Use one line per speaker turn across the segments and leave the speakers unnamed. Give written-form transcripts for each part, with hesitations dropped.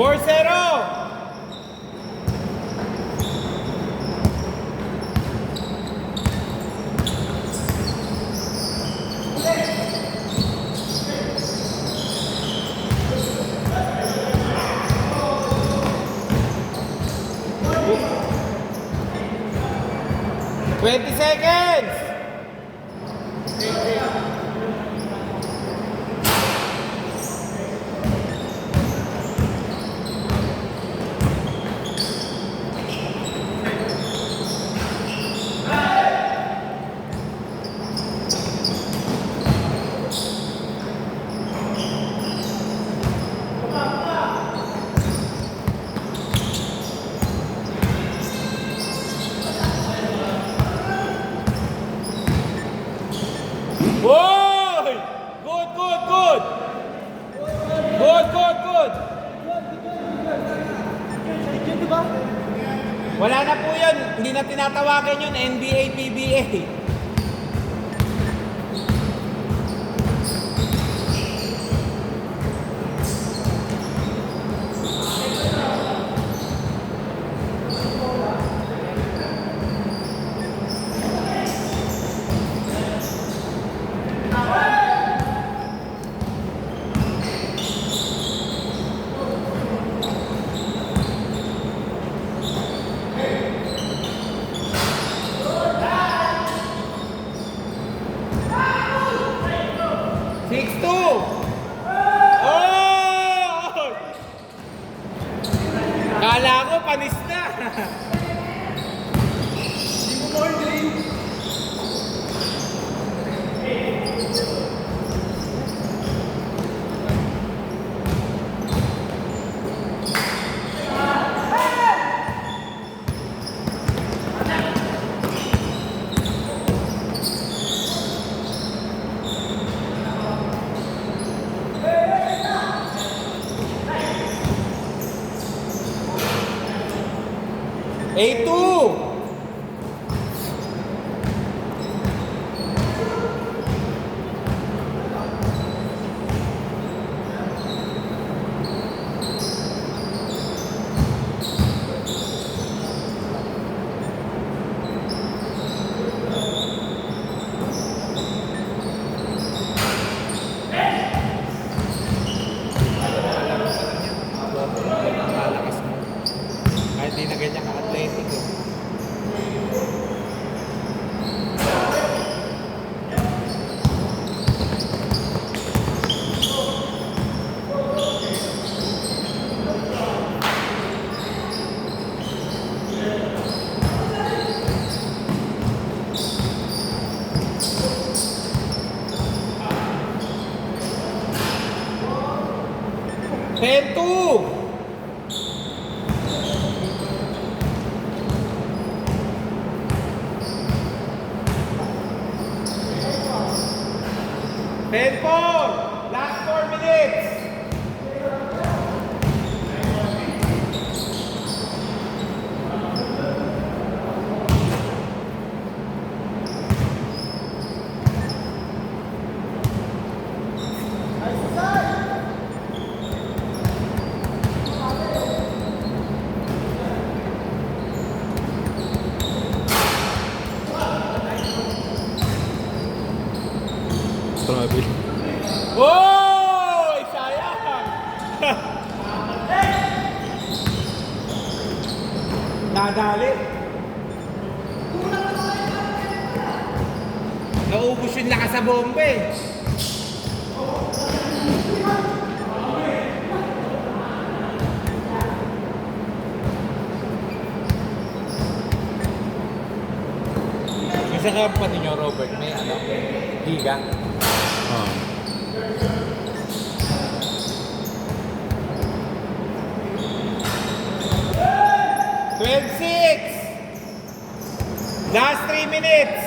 4-0. Twenty seconds. Boy! Good, good, good! Good, good, good! Wala na po yun. Hindi na tinatawagan yun. NBA, PBA. Kala ko, panis na. A2. Kahit di na ganyan ka-athletic eh. Ten-two. Ten-four. Last 4 minutes. Oh! Sayang! Nadali. Naubos yung lakas sa bomba eh. Isa ka pa ninyo, Robert, may ano? Giga? Oo. 12-6. Last 3 minutes.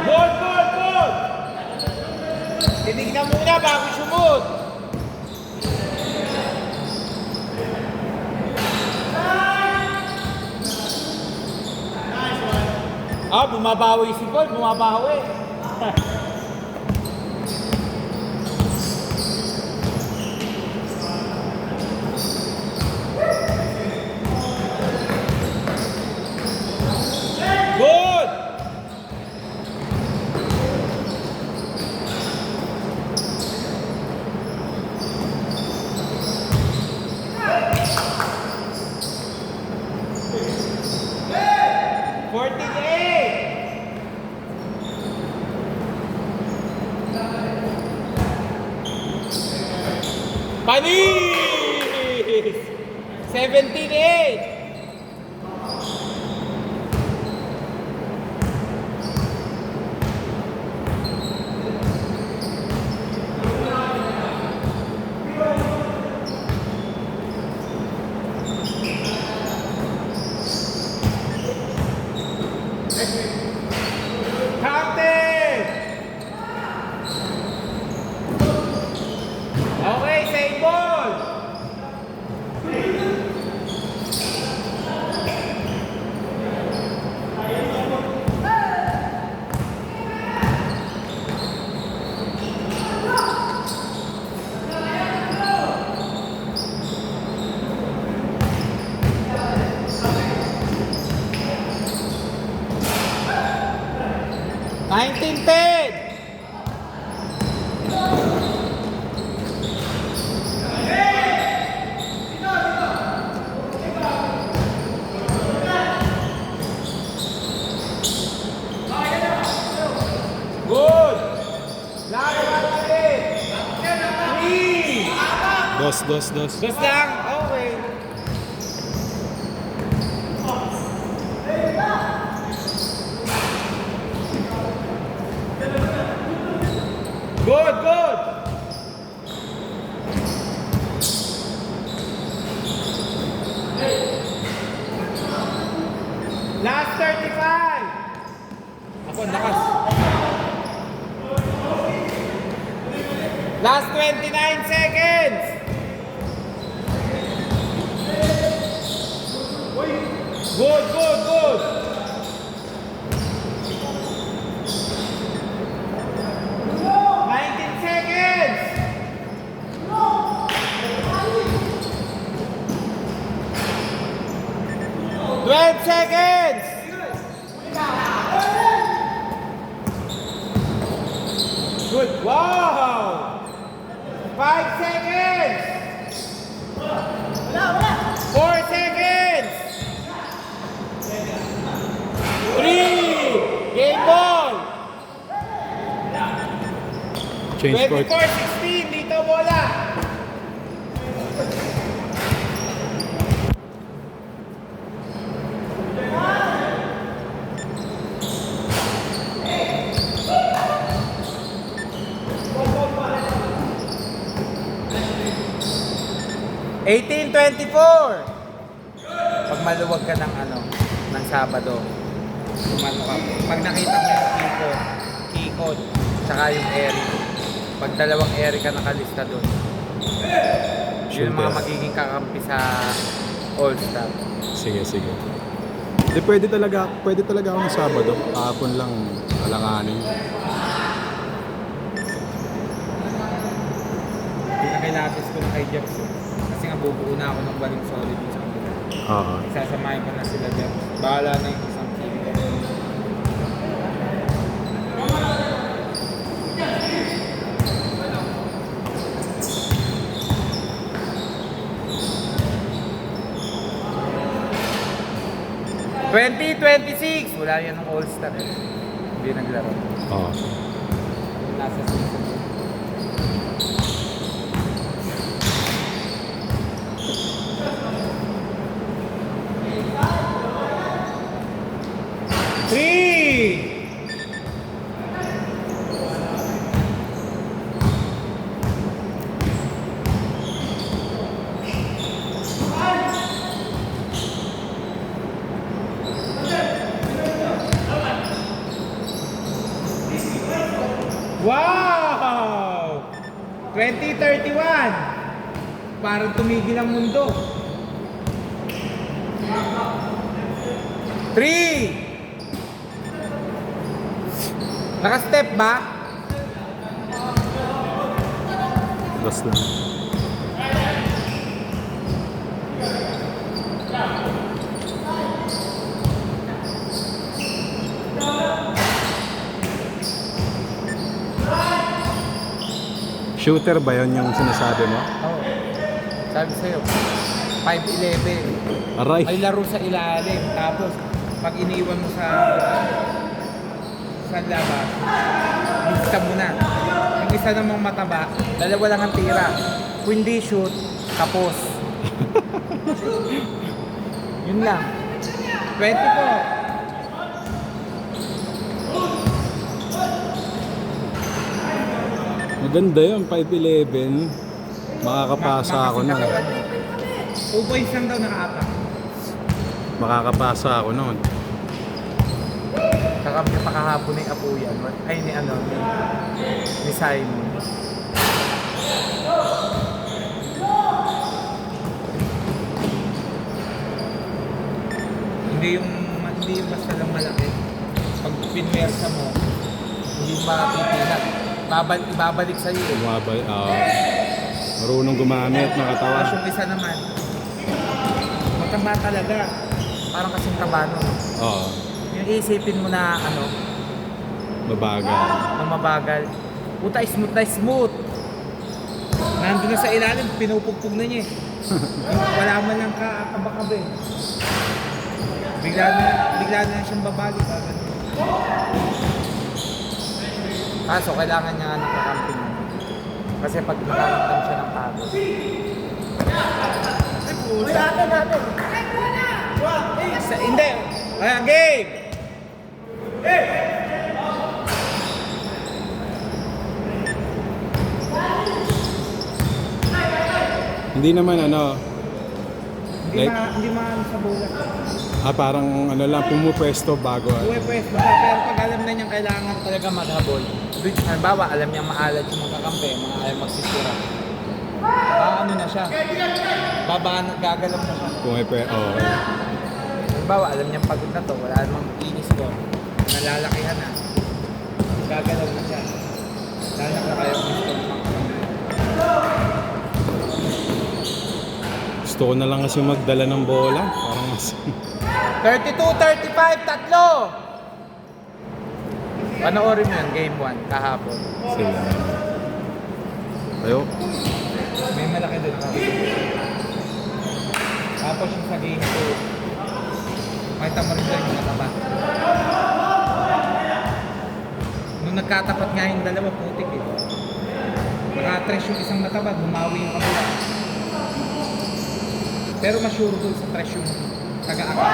Good, good, good. Tinignan muna bago sumot. Bumabawi si Paul, bumabawi. Good! Panis! 17-8! Counted! Okay, same ball! Nineteen ten. Good. Last one ulit. 3.
Dos.
Dos lang. Okay. Good. Last 35. Ako, lakas. Last 29 seconds. Good. 19 seconds. 12 seconds. Good. Wow. 5 seconds. 4 seconds. 3. Game ball.
Change court.
24-16. Dito bola. Eighteen 24. Pag maluwag ka ng Sabado, umano ka. Pag nakita mo yung kikot, tsaka yung airy. Pag dalawang airy ka nakalista doon, yun ang mga magiging kakampi sa All-Star.
Sige. Di pwede talaga ako ng Sabado. Kahapon lang alanganin.
Pinakilapis ko na kay Jeps. Kasi nga bubuo na ako ng baling solid sa kanila.
Oo.
Isasamahin ko na sila Jeps. Bahala na yung isang team. (2026) wala yan ng All-Star. Hindi naglaro.
Oo.
Nasa season. Three. Wow! 2031. Parang tumigil ang mundo. 3. Naka-step ba?
Bas lang. Shooter ba yun yung sinasabi mo?
Oo. Sabi sa'yo, 5'11".
Aray!
May laro sa ilalim. Tapos, pag iniwan mo sa labas, lista mo na. Yung isa namang mataba, dalawa lang ang tira. Kung hindi shoot, tapos. Yun lang. 20 po.
Maganda yun, 5'11". Makakapasa ako nun.
2 points lang daw nakaapak.
Makakapasa ako nun.
Kakampi pa kahapon ni Apo yan. Ay, ni Simon. Hindi yung basta lang malaki. Pag pinwersa mo, hindi mapipilat. Ibabalik sa'yo eh.
Bumabay, marunong gumamit ng katawan.
Tapos yung isa naman, mataba talaga. Parang kasing kabano.
Oo,
Yung isipin mo na
mabagal.
na mabagal. Puta, smooth na smooth. Nandun na sa ilalim, pinupugpug na niya eh. Wala man lang kakabakab eh. Bigla na siyang babalik. Kaso kailangan niya ng kakamping. Kasi pag nakaramdam siya ng pagod. Hindi! Kaya game!
Hindi naman
Hindi maano sa bulat.
parang lang, pumupwesto bago.
Uwe pwes, pero pag alam na niyang kailangan talaga maghabol. Which, halimbawa, alam niyang maalat yung magkakampi, mga ayaw magsisira. Ano na siya? Gagalaw na siya. Halimbawa, alam niyang pagod na to, wala namang inis ko. Nalalakihan na. Gagalaw na siya. Lalo na kayo gusto.
Gusto ko na lang kasi magdala ng bola. Parang mas...
32-35, tatlo! Panoorin mo yun, game 1, kahapon.
Sila. Ayo.
May malaki doon pa. Tapos yung sa game 2, makita mo rin doon yung nataba. Nung nagkatapat nga yung dalawa, putik eh. Naka-trash yung isang nataba, bumawi yung kabila. Pero ma-sure doon sa trash yung taga-akap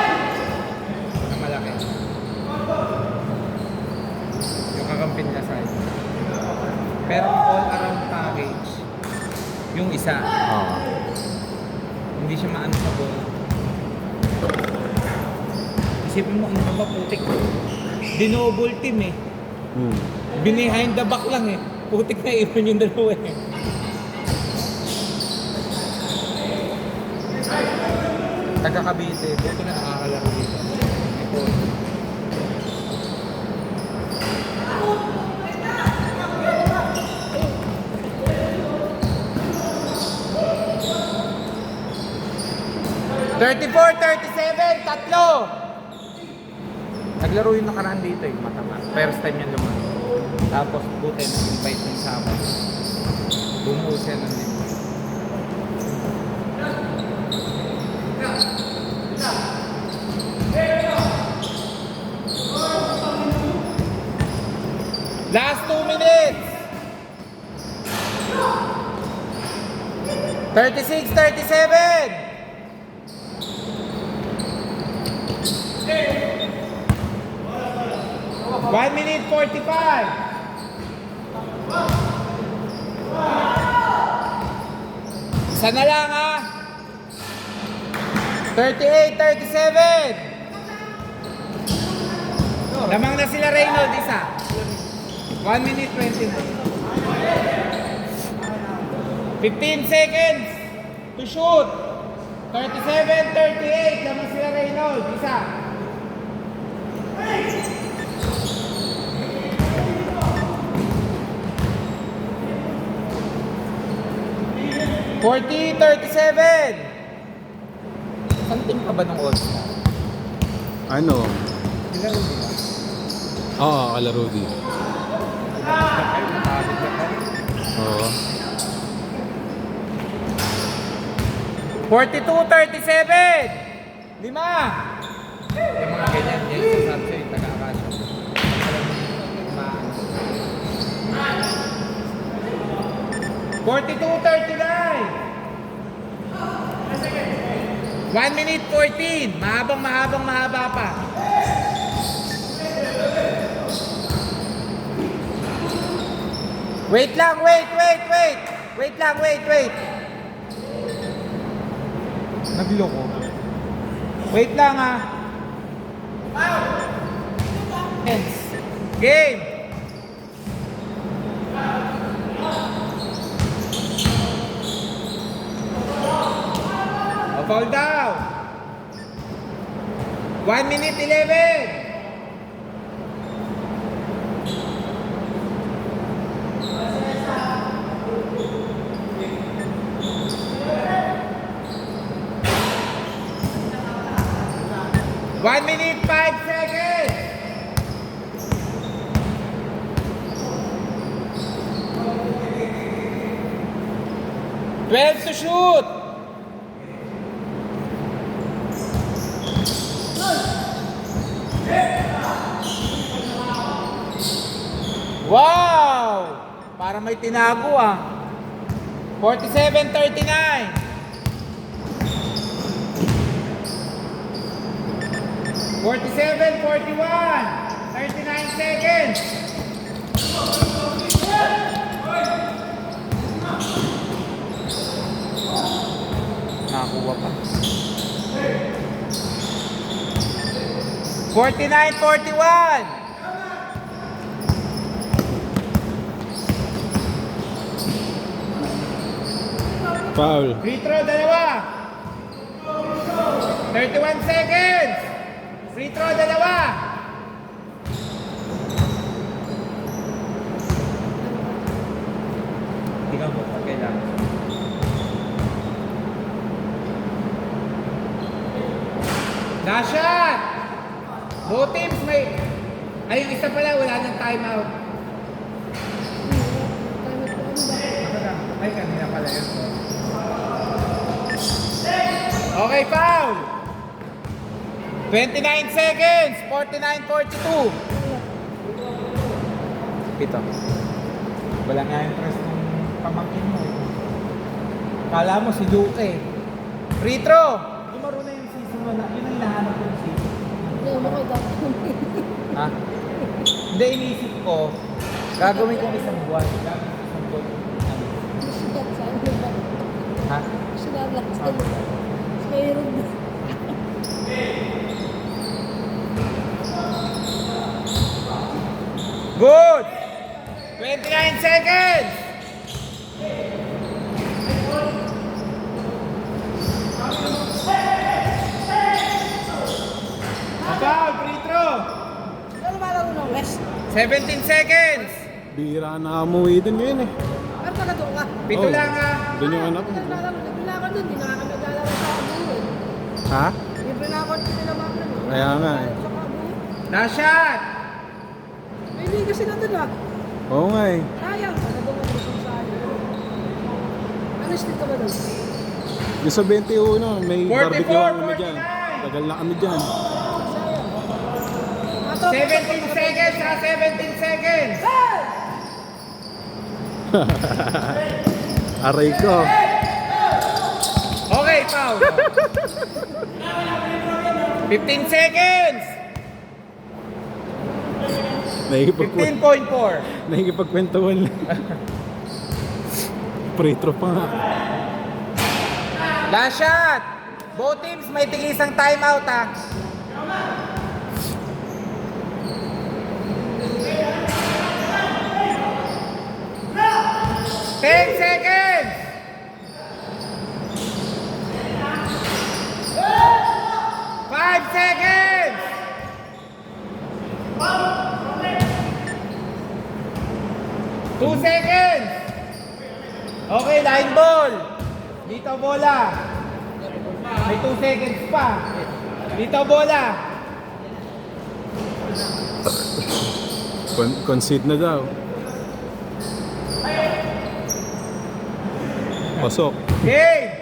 na malaki. Yung kakampin niya side. Pero all-around package, yung isa, hindi siya maano sa ball. Isipin mo, ano ba putik? Dinoble team eh. Behind the back lang eh. Putik na iwan yung dalawa eh. Taga Cavite, buto na nakakalaro dito. Ito. $34-37, tatlo! Naglaro yung nakaraan dito eh, matama. First time yan lumang. Tapos buti na-invite ng Sabado. Bumuo siya ng dito. Last 2 minutes. 36-37. 1 minute 45. Isa na lang ha. 38-37. Lamang na sila Reynold, isa. 1 minute 20. 15 seconds to shoot. 37-38. Lamang sila Reynold, isa. 40-37. Saan team ka ba ng All-Star?
Ano?
Sila rin nila.
Oo, kalaro din. Oo.
42-37. 5. Yung mga ganyan, yan sa sabi sa'yo, taga-akasya. Alam mo, kumaan. 42-39. 1 minute 14. Mahaba pa. Wait lang, wait. Wait lang. Nagloko. Wait lang ha. Game. Fall down. 1 minute 11. One minute, 5 seconds. Twelve to shoot. Wow! Para may tinago ah. 47-39. 47-41. 39 seconds. Nakakuha pa. 49-41.
Foul.
Free throw, dalawa. 31 seconds. Free throw, dalawa. Tingnan mo pag kailangan. Last shot. Both teams may... Ay, yung isa pala, wala nang timeout. Ay, kanina pala yun. Okay, foul. 29 seconds. 49-42. Ito. Wala nga interest ng pamangkin mo. Kala mo si Luke eh. Free throw. Lumaro na yung season mo na. Yun ang hinahanap ko yung season.
Hindi mo kayo gagawin.
Ha? Hindi, iniisip ko. Gagawin kong isang buwan. Gagawin ko isang buwan.
Sigat sa ano ba?
Ha?
Sigat sa ano ba? Mayroon ba?
Good! 29 seconds! Foul, free throw!
Ano malaro ng West?
17 seconds!
Bira na umuwi din ngayon eh.
Pero taga doon ka.
Pito
Oh.
lang ha.
Doon yung anak mo.
Naglalaro. Libre na ako doon. Hindi na kami naglalaro sa Kabuo eh.
Ha?
Libre na ako doon nila mga ano.
Kaya nga eh.
Sa Kabuo.
Last shot!
May liga sila doon ah.
Oo nga eh.
Sayang. Taga doon ka doon sa ano. Ano street ka ba doon?
Yung sa 21, may
44,
barbecue kami dyan.
49.
Tagal na kami dyan.
Sayang. Mga tropa-
17 seconds ha, 17 seconds!
Aray ko.
Okay, foul. 15 seconds!
Nakikipag-
15.4.
Nakikipagkwentuhan lang. Pre-throw pa nga.
Last shot! Both teams may tig-isang timeout ha. Ten seconds! 5 seconds! 2 seconds! Okay, line ball. Dito bola. May 2 seconds pa. Dito bola.
Concede na daw. Pasok.
Game!